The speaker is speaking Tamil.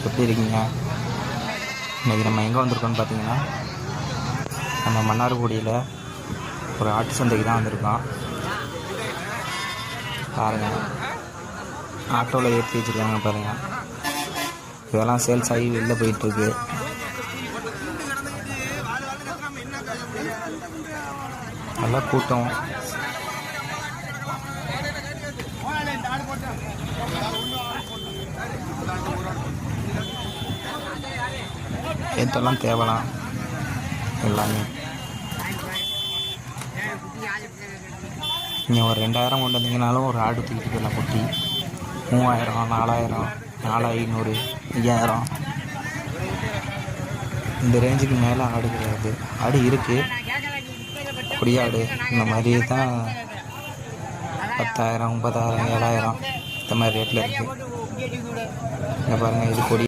எப்படி இருக்கீங்க? இன்றைக்கி நம்ம எங்கே வந்திருக்கோம்னு பார்த்தீங்கன்னா, நம்ம மன்னார்குடியில் ஒரு ஆட்டு சந்தைக்கு தான் வந்திருக்கோம். பாருங்கள், ஆட்டோவில் ஏற்றி வச்சுருக்காங்க பாருங்கள். இதெல்லாம் சேல்ஸ் ஆகி வெளில போயிட்டுருக்கு. நல்லா கூட்டம். ஏற்றெல்லாம் தேவலாம் எல்லாமே. நீங்கள் ஒரு 2000 கொண்டு வந்தீங்கனாலும் ஒரு ஆடு தூக்கிட்டு போயிடலாம். குட்டி 3000, 4000, 4500, 5000 இந்த ரேஞ்சுக்கு மேலே ஆடு கிடையாது. ஆடு இருக்குது, கொடியாடு இந்த மாதிரி தான் 10,000, 30,000, 7,000 இந்த மாதிரி ரேட்டில் இருக்குது. இங்கே பாருங்கள், இது கொடி